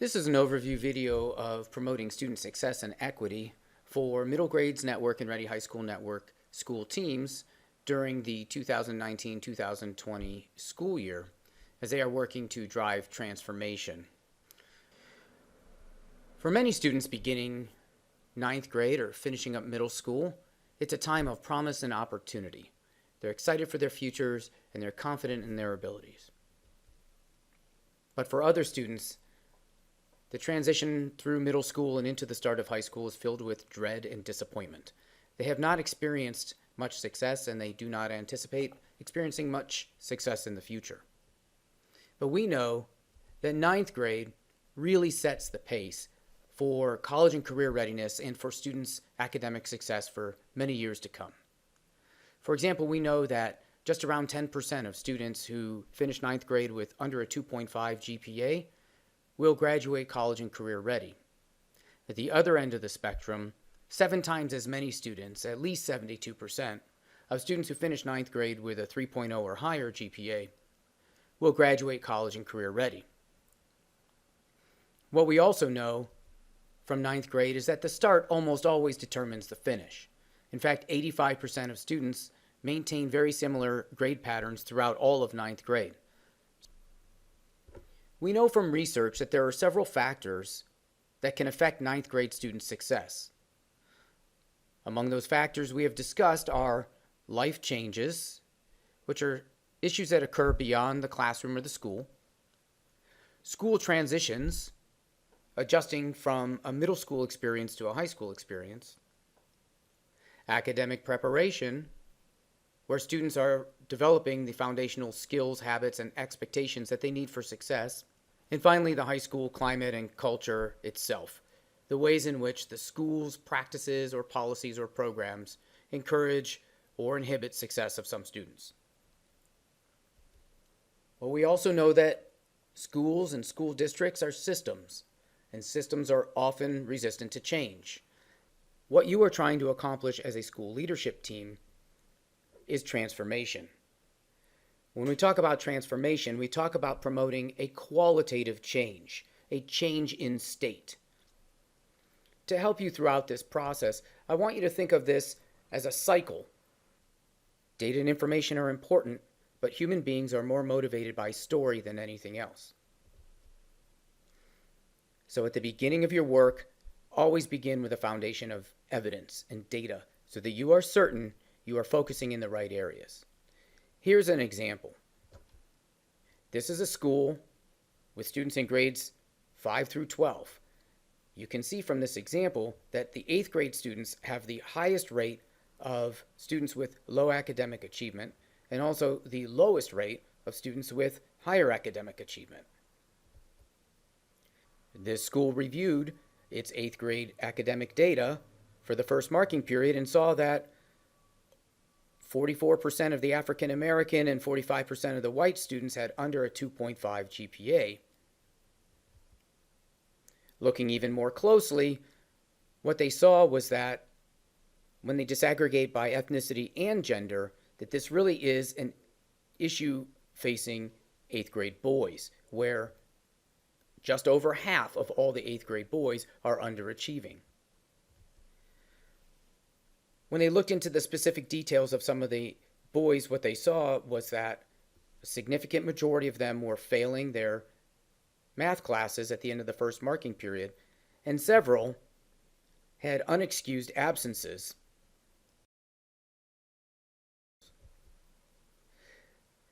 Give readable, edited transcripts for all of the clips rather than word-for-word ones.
This is an overview video of promoting student success and equity for middle grades network and Ready High School network school teams during the 2019-2020 school year as they are working to drive transformation. For many students beginning ninth grade or finishing up middle school, it's a time of promise and opportunity. They're excited for their futures and they're confident in their abilities. But for other students, the transition through middle school and into the start of high school is filled with dread and disappointment. They have not experienced much success and they do not anticipate experiencing much success in the future. But we know that ninth grade really sets the pace for college and career readiness and for students' academic success for many years to come. For example, we know that just around 10% of students who finish ninth grade with under a 2.5 GPA will graduate college and career ready. At the other end of the spectrum, 7 times as many students, at least 72%, of students who finish ninth grade with a 3.0 or higher GPA will graduate college and career ready. What we also know from ninth grade is that the start almost always determines the finish. In fact, 85% of students maintain very similar grade patterns throughout all of ninth grade. We know from research that there are several factors that can affect ninth grade student success. Among those factors we have discussed are life changes, which are issues that occur beyond the classroom or the school transitions, adjusting from a middle school experience to a high school experience, academic preparation, where students are developing the foundational skills, habits, and expectations that they need for success. And finally, the high school climate and culture itself, the ways in which the school's practices or policies or programs encourage or inhibit success of some students. Well, we also know that schools and school districts are systems, and systems are often resistant to change. What you are trying to accomplish as a school leadership team is transformation. When we talk about transformation, we talk about promoting a qualitative change, a change in state. To help you throughout this process, I want you to think of this as a cycle. Data and information are important, but human beings are more motivated by story than anything else. So at the beginning of your work, always begin with a foundation of evidence and data so that you are certain you are focusing in the right areas. Here's an example. This is a school with students in grades 5 through 12. You can see from this example that the 8th grade students have the highest rate of students with low academic achievement and also the lowest rate of students with higher academic achievement. This school reviewed its 8th grade academic data for the first marking period and saw that 44% of the African American and 45% of the white students had under a 2.5 GPA. Looking even more closely, what they saw was that when they disaggregate by ethnicity and gender, that this really is an issue facing 8th grade boys, where just over half of all the 8th grade boys are underachieving. When they looked into the specific details of some of the boys, what they saw was that a significant majority of them were failing their math classes at the end of the first marking period, and several had unexcused absences.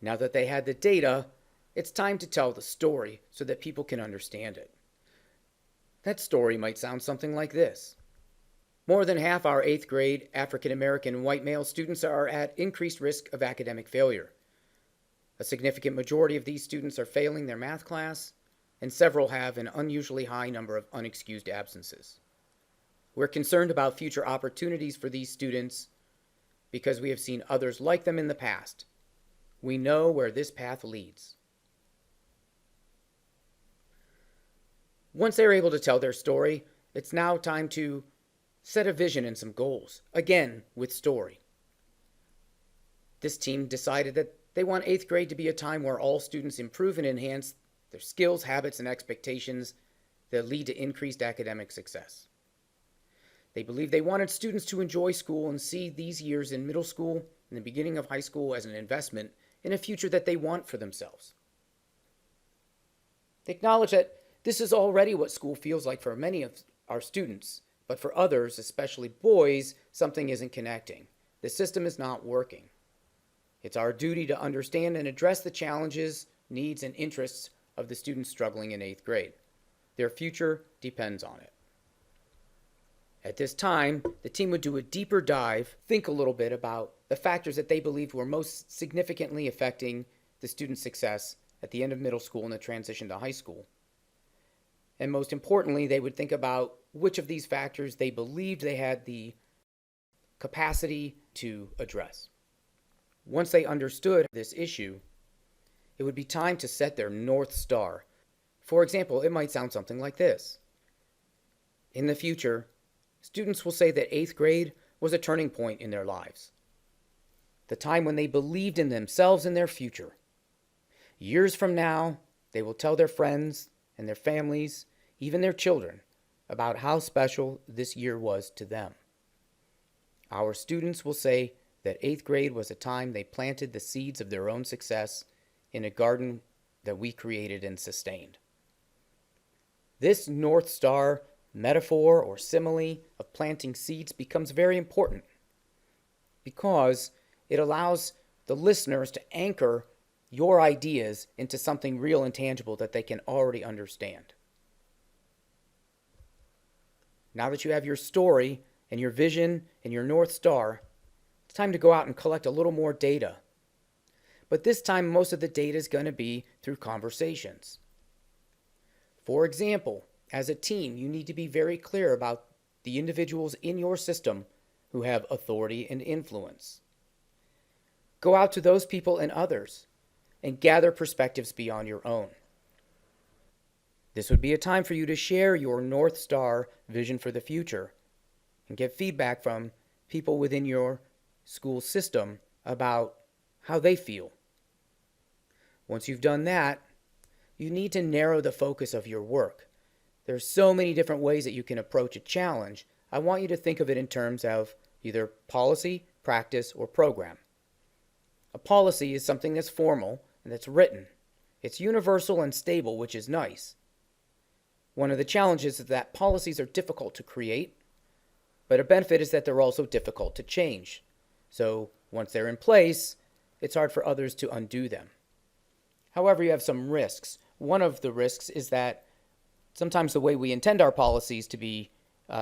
Now that they had the data, it's time to tell the story so that people can understand it. That story might sound something like this. More than half our 8th grade African American white male students are at increased risk of academic failure. A significant majority of these students are failing their math class, and several have an unusually high number of unexcused absences. We're concerned about future opportunities for these students because we have seen others like them in the past. We know where this path leads. Once they're able to tell their story, it's now time to set a vision and some goals, again with story. This team decided that they want 8th grade to be a time where all students improve and enhance their skills, habits, and expectations that lead to increased academic success. They believed they wanted students to enjoy school and see these years in middle school and the beginning of high school as an investment in a future that they want for themselves. They acknowledge that this is already what school feels like for many of our students, but for others, especially boys, something isn't connecting. The system is not working. It's our duty to understand and address the challenges, needs, and interests of the students struggling in 8th grade. Their future depends on it. At this time, the team would do a deeper dive, think a little bit about the factors that they believed were most significantly affecting the student's success at the end of middle school and the transition to high school. And most importantly, they would think about which of these factors they believed they had the capacity to address. Once they understood this issue, it would be time to set their North Star. For example, it might sound something like this. In the future, students will say that 8th grade was a turning point in their lives, the time when they believed in themselves and their future. Years from now, they will tell their friends and their families, even their children, about how special this year was to them. Our students will say that 8th grade was a time they planted the seeds of their own success in a garden that we created and sustained. This North Star metaphor or simile of planting seeds becomes very important because it allows the listeners to anchor your ideas into something real and tangible that they can already understand. Now that you have your story and your vision and your North Star, it's time to go out and collect a little more data. But this time, most of the data is going to be through conversations. For example, as a team, you need to be very clear about the individuals in your system who have authority and influence. Go out to those people and others and gather perspectives beyond your own. This would be a time for you to share your North Star vision for the future and get feedback from people within your school system about how they feel. Once you've done that, you need to narrow the focus of your work. There's so many different ways that you can approach a challenge. I want you to think of it in terms of either policy, practice, or program. A policy is something that's formal and that's written. It's universal and stable, which is nice. One of the challenges is that policies are difficult to create, but a benefit is that they're also difficult to change. So once they're in place, it's hard for others to undo them. However, you have some risks. One of the risks is that sometimes the way we intend our policies to be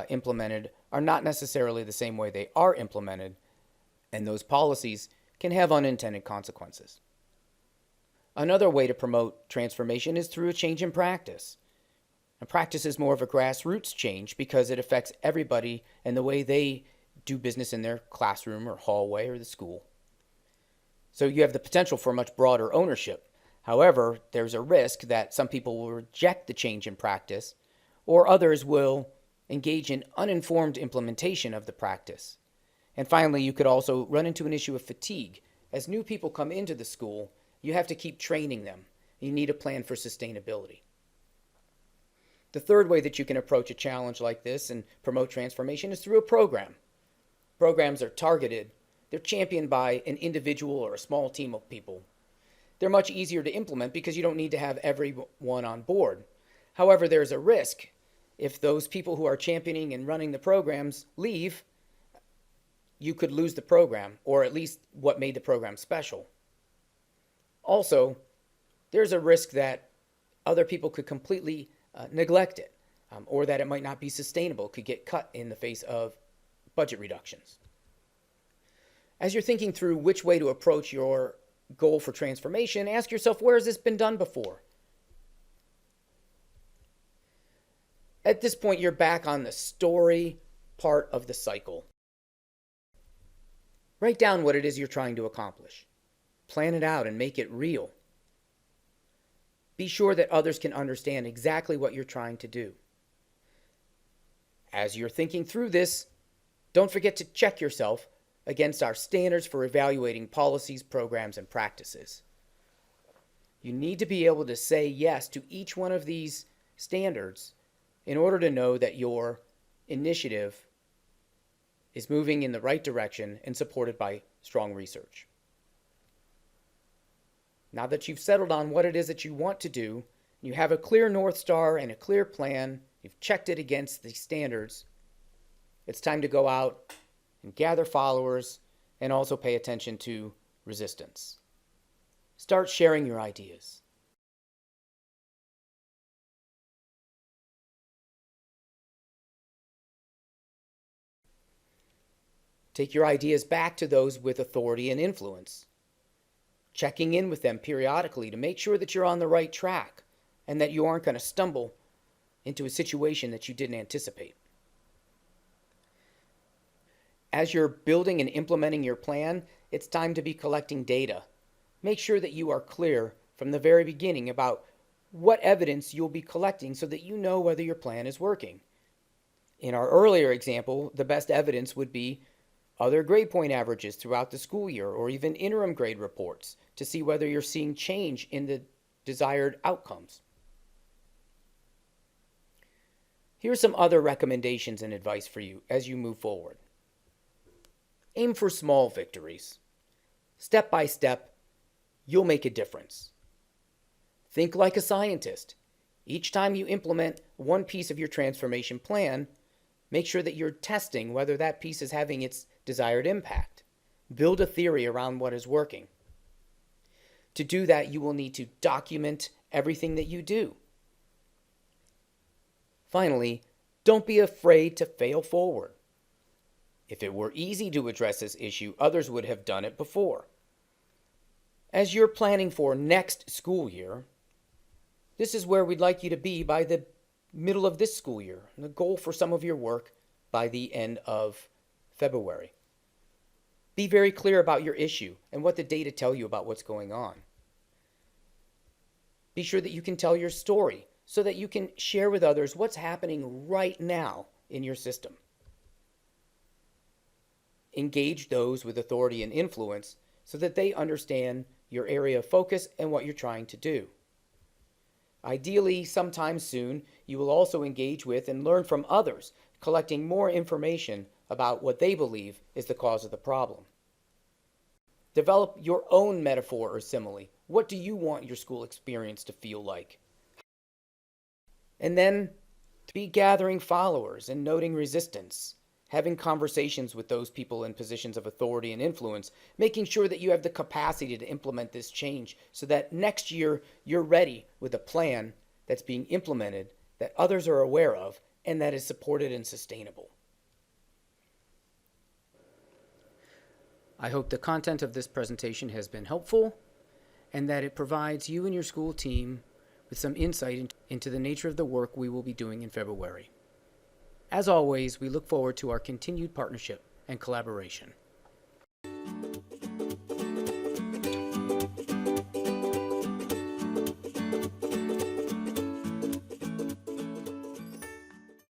implemented are not necessarily the same way they are implemented, and those policies can have unintended consequences. Another way to promote transformation is through a change in practice. And practice is more of a grassroots change because it affects everybody and the way they do business in their classroom or hallway or the school. So you have the potential for much broader ownership. However, there's a risk that some people will reject the change in practice, or others will engage in uninformed implementation of the practice. And finally, you could also run into an issue of fatigue. As new people come into the school, you have to keep training them. You need a plan for sustainability. The third way that you can approach a challenge like this and promote transformation is through a program. Programs are targeted. They're championed by an individual or a small team of people. They're much easier to implement because you don't need to have everyone on board. However, there's a risk. If those people who are championing and running the programs leave, you could lose the program, or at least what made the program special. Also, there's a risk that other people could completely neglect it, or that it might not be sustainable, could get cut in the face of budget reductions. As you're thinking through which way to approach your goal for transformation, ask yourself, where has this been done before? At this point, you're back on the story part of the cycle. Write down what it is you're trying to accomplish. Plan it out and make it real. Be sure that others can understand exactly what you're trying to do. As you're thinking through this, don't forget to check yourself against our standards for evaluating policies, programs, and practices. You need to be able to say yes to each one of these standards in order to know that your initiative is moving in the right direction and supported by strong research. Now that you've settled on what it is that you want to do, you have a clear North Star and a clear plan, you've checked it against the standards, it's time to go out and gather followers and also pay attention to resistance. Start sharing your ideas. Take your ideas back to those with authority and influence, checking in with them periodically to make sure that you're on the right track and that you aren't going to stumble into a situation that you didn't anticipate. As you're building and implementing your plan, it's time to be collecting data. Make sure that you are clear from the very beginning about what evidence you'll be collecting so that you know whether your plan is working. In our earlier example, the best evidence would be other grade point averages throughout the school year or even interim grade reports to see whether you're seeing change in the desired outcomes. Here's some other recommendations and advice for you as you move forward. Aim for small victories. Step by step, you'll make a difference. Think like a scientist. Each time you implement one piece of your transformation plan, make sure that you're testing whether that piece is having its desired impact. Build a theory around what is working. To do that, you will need to document everything that you do. Finally, don't be afraid to fail forward. If it were easy to address this issue, others would have done it before. As you're planning for next school year, this is where we'd like you to be by the middle of this school year, the goal for some of your work by the end of February. Be very clear about your issue and what the data tell you about what's going on. Be sure that you can tell your story so that you can share with others what's happening right now in your system. Engage those with authority and influence so that they understand your area of focus and what you're trying to do. Ideally, sometime soon, you will also engage with and learn from others, collecting more information about what they believe is the cause of the problem. Develop your own metaphor or simile. What do you want your school experience to feel like? And then be gathering followers and noting resistance, having conversations with those people in positions of authority and influence, making sure that you have the capacity to implement this change so that next year you're ready with a plan that's being implemented, that others are aware of, and that is supported and sustainable. I hope the content of this presentation has been helpful and that it provides you and your school team with some insight into the nature of the work we will be doing in February. As always, we look forward to our continued partnership and collaboration.